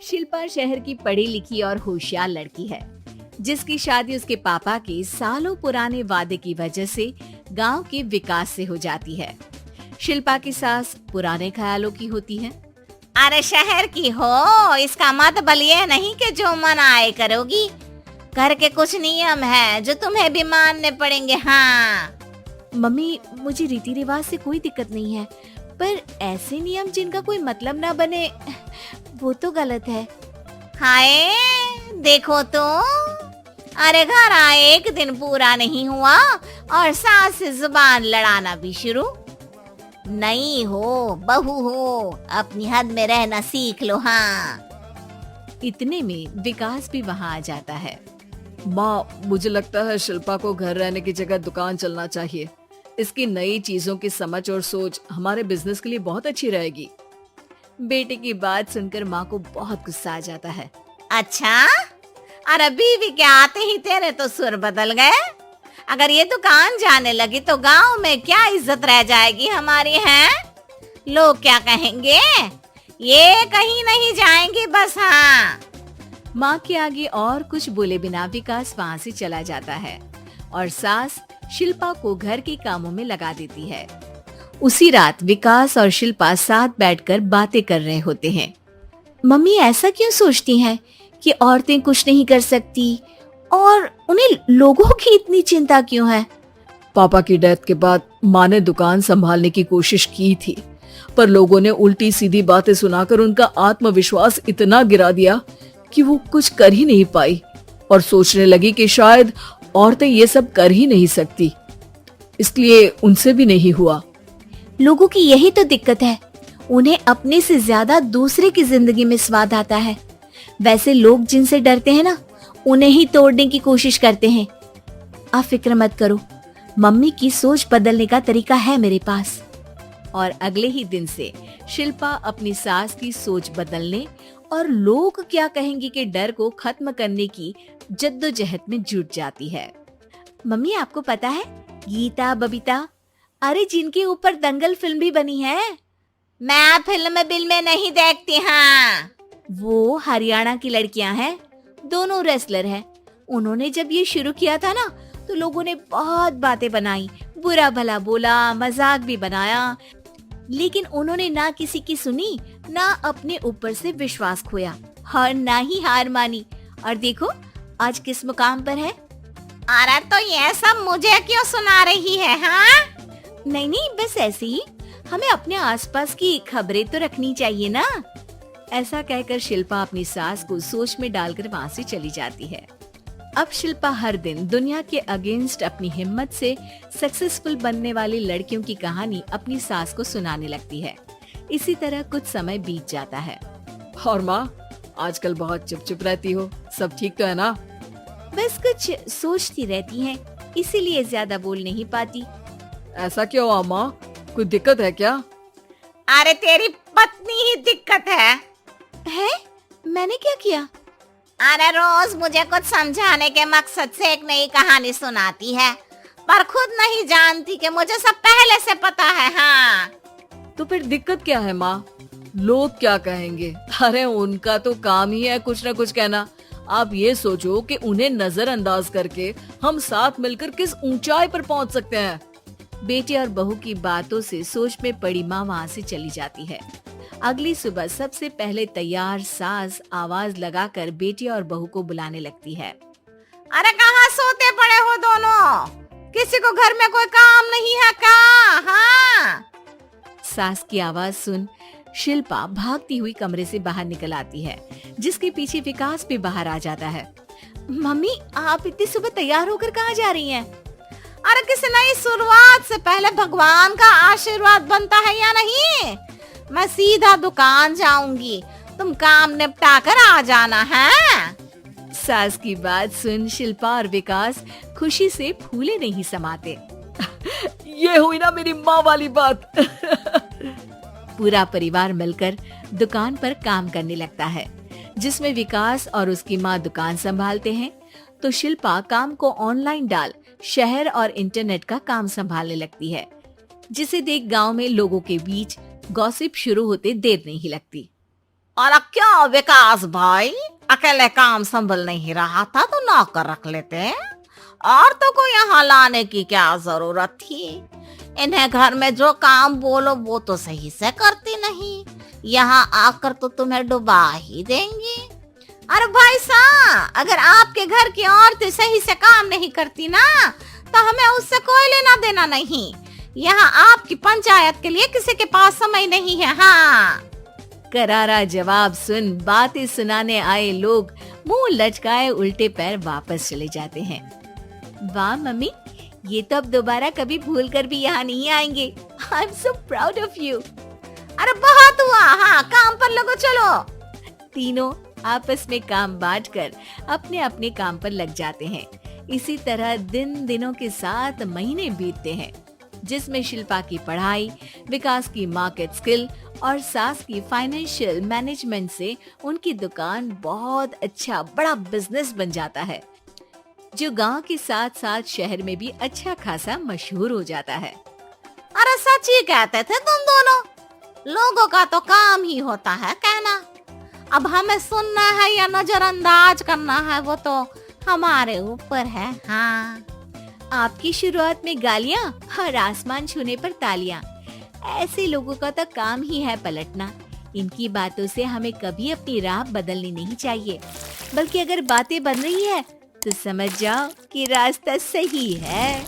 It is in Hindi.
शिल्पा शहर की पढ़ी लिखी और होशियार लड़की है, जिसकी शादी उसके पापा के सालों पुराने वादे की वजह से गांव के विकास से हो जाती है। शिल्पा की सास पुराने ख्यालों की होती है। अरे शहर की हो, इसका मतलब ये नहीं कि जो मन आए करोगी। घर के कुछ नियम है जो तुम्हें भी मानने पड़ेंगे। हाँ मम्मी, मुझे रीति रिवाज से कोई दिक्कत नहीं है, पर ऐसे नियम जिनका कोई मतलब ना बने वो तो गलत है। हाय देखो तो, अरे घर आए एक दिन पूरा नहीं हुआ और सास से जुबान लड़ाना भी शुरू। नहीं हो, बहू हो, अपनी हद में रहना सीख लो। हाँ इतने में विकास भी वहाँ आ जाता है। माँ, मुझे लगता है शिल्पा को घर रहने की जगह दुकान चलना चाहिए। इसकी नई चीजों की समझ और सोच हमारे बिजनेस के लिए बहुत अच्छी रहेगी। बेटे की बात सुनकर माँ को बहुत गुस्सा आ जाता है। अच्छा, अरे बीवी के आते ही तेरे तो सुर बदल गए। अगर ये दुकान जाने लगी तो गांव में क्या इज्जत रह जाएगी हमारी। है लोग क्या कहेंगे? ये कहीं नहीं जाएंगी बस। हाँ माँ के आगे और कुछ बोले बिना विकास वहाँ से चला जाता है और सास शिल्पा को घर के कामों में लगा देती है। उसी रात विकास और शिल्पा साथ बैठकर बातें कर रहे होते हैं। मम्मी ऐसा क्यों सोचती हैं कि औरतें कुछ नहीं कर सकती और उन्हें लोगों की इतनी चिंता क्यों है? पापा की डेथ के बाद माँ ने दुकान संभालने की कोशिश की थी, पर लोगों ने उल्टी सीधी बातें सुनाकर उनका आत्मविश्वास इतना गिरा दिया कि वो कुछ कर ही नहीं पाई और सोचने लगी कि शायद औरतें ये सब कर ही नहीं सकती, इसलिए उनसे भी नहीं हुआ। लोगों की यही तो दिक्कत है, उन्हें अपने से ज्यादा दूसरे की जिंदगी में स्वाद आता है। वैसे लोग जिनसे डरते हैं ना, उन्हें ही तोड़ने की कोशिश करते हैं। आप फिक्र मत करो, मम्मी की सोच बदलने का तरीका है मेरे पास। और अगले ही दिन से शिल्पा अपनी सास की सोच बदलने और लोग क्या कहेंगे के डर को खत्म करने की जद्दोजहद में जुट जाती है। मम्मी, आपको पता है गीता, बबीता, अरे जिनके ऊपर दंगल फिल्म भी बनी है। मैं फिल्म बिल में नहीं देखती। हाँ वो हरियाणा की लड़कियां हैं, दोनों रेसलर हैं। उन्होंने जब ये शुरू किया था ना, तो लोगों ने बहुत बातें बनाई, बुरा भला बोला, मजाक भी बनाया, लेकिन उन्होंने ना किसी की सुनी, ना अपने ऊपर से विश्वास खोया और ना ही हार मानी। और देखो आज किस मुकाम पर है। अरे तो ये सब मुझे क्यों सुना रही है? हाँ नहीं, बस ऐसे ही, हमें अपने आसपास की खबरें तो रखनी चाहिए ना। ऐसा कहकर शिल्पा अपनी सास को सोच में डालकर वहाँ से चली जाती है। अब शिल्पा हर दिन दुनिया के अगेंस्ट अपनी हिम्मत से सक्सेसफुल बनने वाली लड़कियों की कहानी अपनी सास को सुनाने लगती है। इसी तरह कुछ समय बीत जाता है। और माँ, आजकल बहुत चुप रहती हो, सब ठीक तो है ना? बस कुछ सोचती रहती हैं, इसीलिए ज्यादा बोल नहीं पाती। ऐसा क्यों हुआ माँ, कोई दिक्कत है क्या? अरे तेरी पत्नी ही दिक्कत है। मैंने क्या किया? अरे रोज मुझे कुछ समझाने के मकसद से एक नई कहानी सुनाती है, पर खुद नहीं जानती कि मुझे सब पहले से पता है। हाँ तो फिर दिक्कत क्या है माँ? लोग क्या कहेंगे? अरे उनका तो काम ही है कुछ न कुछ कहना। आप ये सोचो कि उन्हें नजरअंदाज करके हम साथ मिलकर किस ऊंचाई पर पहुंच सकते हैं। बेटे और बहू की बातों से सोच में पड़ी माँ वहाँ से चली जाती है। अगली सुबह सबसे पहले तैयार सास आवाज लगाकर बेटी और बहू को बुलाने लगती है। अरे कहाँ सोते पड़े हो दोनों? किसी को घर में कोई काम नहीं है क्या? हाँ सास की आवाज सुन शिल्पा भागती हुई कमरे से बाहर निकल आती है, जिसके पीछे विकास भी बाहर आ जाता है। मम्मी, आप इतनी सुबह तैयार होकर कहाँ जा रही हैं? अरे किसी नई शुरुआत से पहले भगवान का आशीर्वाद बनता है या नहीं? मैं सीधा दुकान जाऊंगी, तुम काम निपटा कर आ जाना है। सास की बात सुन शिल्पा और विकास खुशी से फूले नहीं समाते। ये हुई ना मेरी माँ वाली बात। पूरा परिवार मिलकर दुकान पर काम करने लगता है, जिसमें विकास और उसकी माँ दुकान संभालते हैं, तो शिल्पा काम को ऑनलाइन डाल शहर और इंटरनेट का काम संभालने लगती है, जिसे देख गांव में लोगों के बीच गॉसिप शुरू होते देर नहीं लगती। और क्या विकास भाई, अकेले काम संभल नहीं रहा था तो नौकर रख लेते, और तो को यहाँ लाने की क्या जरूरत थी। इन्हें घर में जो काम बोलो वो तो सही से करती नहीं, यहाँ आकर तो तुम्हें डुबा ही देंगी। अरे भाई साहब, अगर आपके घर की औरतें सही से काम नहीं करती ना तो हमें उससे कोई लेना देना नहीं। यहाँ आपकी पंचायत के लिए किसी के पास समय नहीं है। हाँ, करारा जवाब सुन बातें सुनाने आए लोग मुंह लटकाए उल्टे पैर वापस चले जाते हैं। वाह मम्मी, ये तो अब दोबारा कभी भूल कर भी यहाँ नहीं आएंगे। I am so proud of you. अरे बहुत हुआ, हाँ काम पर लगो चलो। तीनों आपस में काम बांटकर अपने अपने काम पर लग जाते हैं। इसी तरह दिनों के साथ महीने बीतते हैं, जिसमें शिल्पा की पढ़ाई, विकास की मार्केट स्किल और सास की फाइनेंशियल मैनेजमेंट से उनकी दुकान बहुत अच्छा बड़ा बिजनेस बन जाता है, जो गांव के साथ साथ शहर में भी अच्छा खासा मशहूर हो जाता है। अरे सच ही कहते थे तुम दोनों, लोगों का तो काम ही होता है कहना। अब हमें सुनना है या नजरअंदाज करना है वो तो हमारे ऊपर है। हाँ, आपकी शुरुआत में गालियाँ और आसमान छूने पर तालियां, ऐसे लोगों का तो काम ही है पलटना। इनकी बातों से हमें कभी अपनी राह बदलनी नहीं चाहिए, बल्कि अगर बातें बन रही है तो समझ जाओ कि रास्ता सही है।